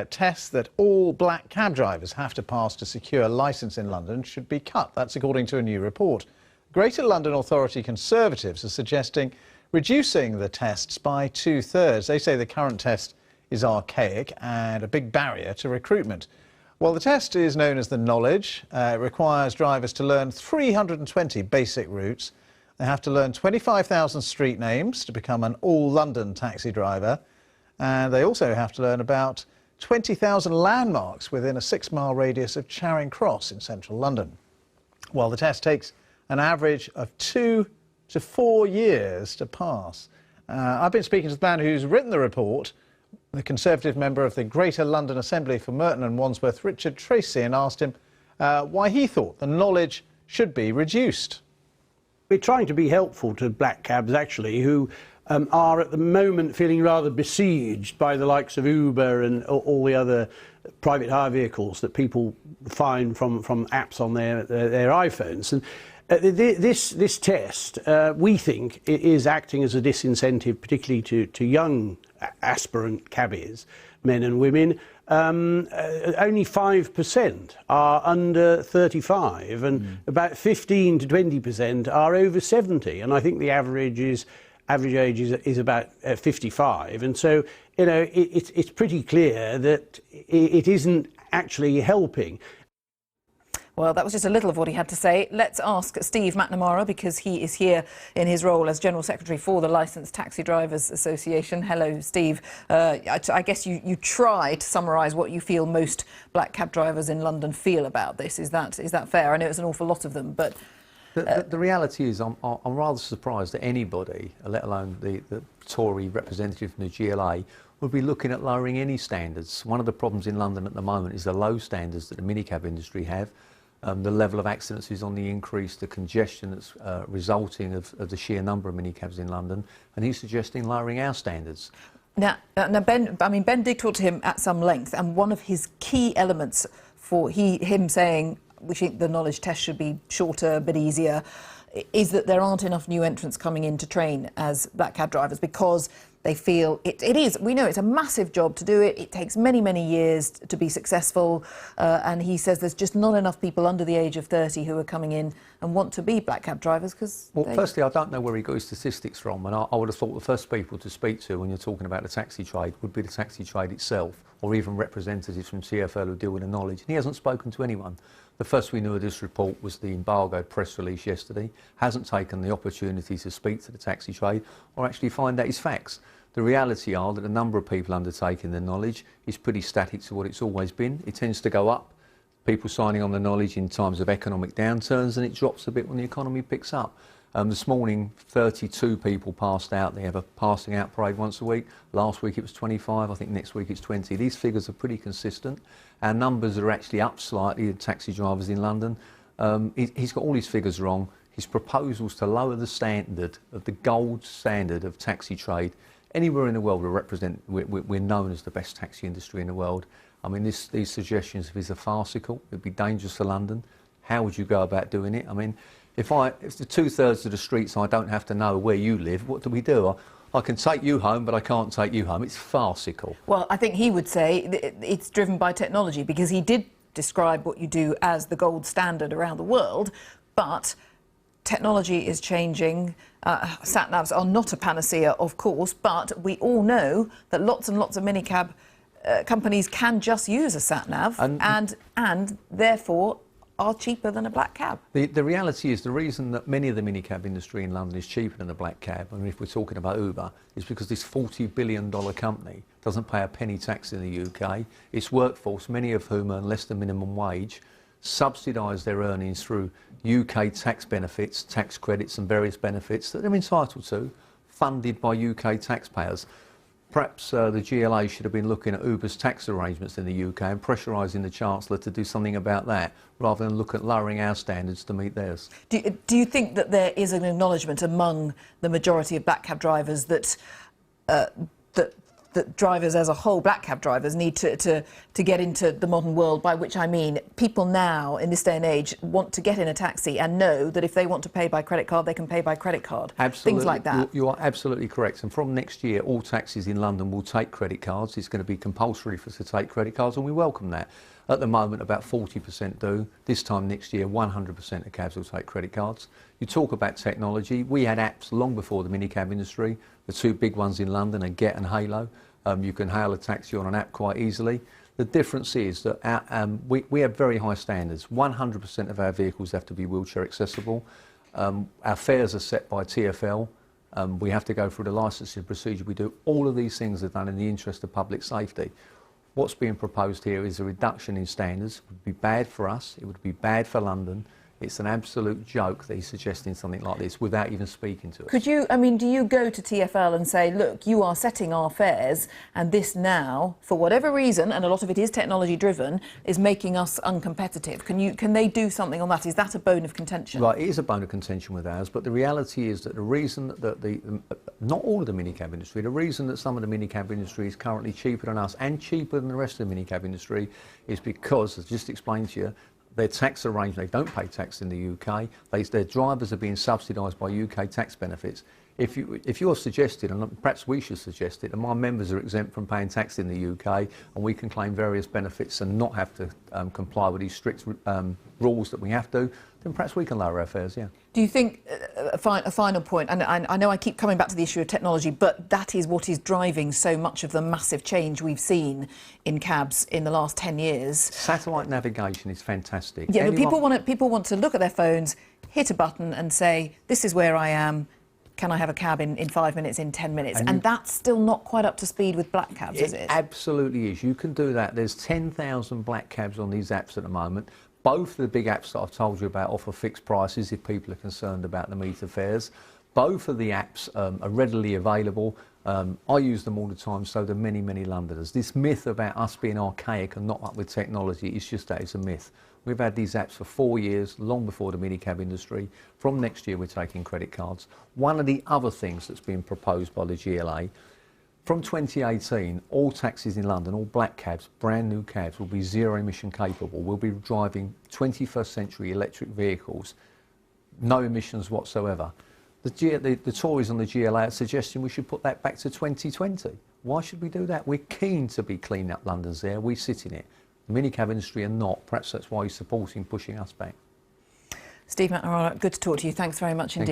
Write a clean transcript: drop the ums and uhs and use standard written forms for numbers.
Tests that all black cab drivers have to pass to secure a licence in London should be cut. That's according to a new report. Greater London Authority Conservatives are suggesting reducing the tests by 2/3. They say the current test is archaic and a big barrier to recruitment. Well, the test is known as the knowledge. It requires drivers to learn 320 basic routes. They have to learn 25,000 street names to become an all-London taxi driver. And they also have to learn about 20,000 landmarks within a 6-mile radius of Charing Cross in central London. Well, the test takes an average of 2 to 4 years to pass. I've been speaking to the man who's written the report, the Conservative member of the Greater London Assembly for Merton and Wandsworth, Richard Tracy, and asked him why he thought the knowledge should be reduced. We're trying to be helpful to black cabs, actually, who are at the moment feeling rather besieged by the likes of Uber and all the other private hire vehicles that people find from apps on their iPhones. And this test, we think, is acting as a disincentive, particularly to young aspirant cabbies, men and women. Only 5% are under 35 and about 15 to 20% are over 70. And I think the average age is about 55, and so it's pretty clear that it isn't actually helping. Well, that was just a little of what he had to say. Let's ask Steve McNamara, because he is here in his role as General Secretary for the Licensed Taxi Drivers Association. Hello, Steve. I guess you try to summarise what you feel most black cab drivers in London feel about this. Is that fair? I know it's an awful lot of them, but the reality is I'm rather surprised that anybody, let alone the Tory representative from the GLA, would be looking at lowering any standards. One of the problems in London at the moment is the low standards that the minicab industry have. The level of accidents is on the increase, the congestion that's resulting of the sheer number of minicabs in London, and he's suggesting lowering our standards. Now Ben did talk to him at some length, and one of his key elements for him saying we think the knowledge test should be shorter, a bit easier, is that there aren't enough new entrants coming in to train as black cab drivers because they feel it is. We know it's a massive job to do it. It takes many, many years to be successful. And he says there's just not enough people under the age of 30 who are coming in and want to be black cab drivers because... Well, firstly, I don't know where he got his statistics from, and I would have thought the first people to speak to when you're talking about the taxi trade would be the taxi trade itself, or even representatives from CFL who deal with the knowledge. And he hasn't spoken to anyone. The first we knew of this report was the embargoed press release yesterday. Hasn't taken the opportunity to speak to the taxi trade or actually find out his facts. The reality are that the number of people undertaking the knowledge is pretty static to what it's always been. It tends to go up, people signing on the knowledge in times of economic downturns, and it drops a bit when the economy picks up. This morning, 32 people passed out. They have a passing out parade once a week. Last week it was 25. I think next week it's 20. These figures are pretty consistent. Our numbers are actually up slightly, the taxi drivers in London. He's got all his figures wrong. His proposals to lower the standard of the gold standard of taxi trade anywhere in the world we're known as the best taxi industry in the world. I mean, these suggestions of his are farcical. It'd be dangerous for London. How would you go about doing it? I mean, if the 2/3 of the streets I don't have to know where you live, what do we do? I can take you home, but I can't take you home. It's farcical. Well, I think he would say it's driven by technology, because he did describe what you do as the gold standard around the world, but technology is changing. Sat-navs are not a panacea, of course, but we all know that lots and lots of minicab companies can just use a sat-nav and therefore are cheaper than a black cab. The reality is the reason that many of the minicab industry in London is cheaper than a black cab, I mean, if we're talking about Uber, is because this $40 billion company doesn't pay a penny tax in the UK. Its workforce, many of whom earn less than minimum wage, subsidise their earnings through UK tax benefits, tax credits and various benefits that they're entitled to, funded by UK taxpayers. Perhaps the GLA should have been looking at Uber's tax arrangements in the UK and pressurising the Chancellor to do something about that, rather than look at lowering our standards to meet theirs. Do you think that there is an acknowledgement among the majority of black cab drivers that that drivers as a whole, black cab drivers, need to get into the modern world, by which I mean people now, in this day and age, want to get in a taxi and know that if they want to pay by credit card, they can pay by credit card. Absolutely. Things like that. You are absolutely correct. And from next year, all taxis in London will take credit cards. It's going to be compulsory for us to take credit cards, and we welcome that. At the moment, about 40% do. This time next year, 100% of cabs will take credit cards. You talk about technology. We had apps long before the minicab industry. The two big ones in London are Get and Halo. You can hail a taxi on an app quite easily. The difference is that we have very high standards. 100% of our vehicles have to be wheelchair accessible. Our fares are set by TfL. We have to go through the licensing procedure. We do all of these things are done in the interest of public safety. What's being proposed here is a reduction in standards. It would be bad for us. It would be bad for London. It's an absolute joke that he's suggesting something like this without even speaking to us. Could you, I mean, do you go to TfL and say, look, you are setting our fares, and this now, for whatever reason, and a lot of it is technology driven, is making us uncompetitive? Can they do something on that? Is that a bone of contention? Right, it is a bone of contention with ours, but the reality is that the reason that not all of the minicab industry, the reason that some of the minicab industry is currently cheaper than us and cheaper than the rest of the minicab industry is because, as I just explained to you, their tax arrangement, they don't pay tax in the UK, their drivers are being subsidised by UK tax benefits. If you're suggesting, and perhaps we should suggest it, and my members are exempt from paying tax in the UK and we can claim various benefits and not have to comply with these strict rules that we have to, then perhaps we can lower our fares, yeah. Do you think, a final point, and I know I keep coming back to the issue of technology, but that is what is driving so much of the massive change we've seen in cabs in the last 10 years. Satellite navigation is fantastic. Yeah, but people want to look at their phones, hit a button and say, this is where I am, can I have a cab in 5 minutes, in 10 minutes? And that's still not quite up to speed with black cabs, is it? It absolutely is. You can do that. There's 10,000 black cabs on these apps at the moment. Both of the big apps that I've told you about offer fixed prices if people are concerned about the meter fares. Both of the apps are readily available. I use them all the time, so do many, many Londoners. This myth about us being archaic and not up with technology is just that, it's a myth. We've had these apps for 4 years, long before the minicab industry. From next year, we're taking credit cards. One of the other things that's been proposed by the GLA, from 2018, all taxis in London, all black cabs, brand new cabs, will be zero emission capable. We'll be driving 21st century electric vehicles, no emissions whatsoever. The Tories on the GLA are suggesting we should put that back to 2020. Why should we do that? We're keen to be cleaning up London's air. We sit in it. The minicab industry are not. Perhaps that's why he's supporting pushing us back. Steve McNamara, good to talk to you. Thanks very much indeed.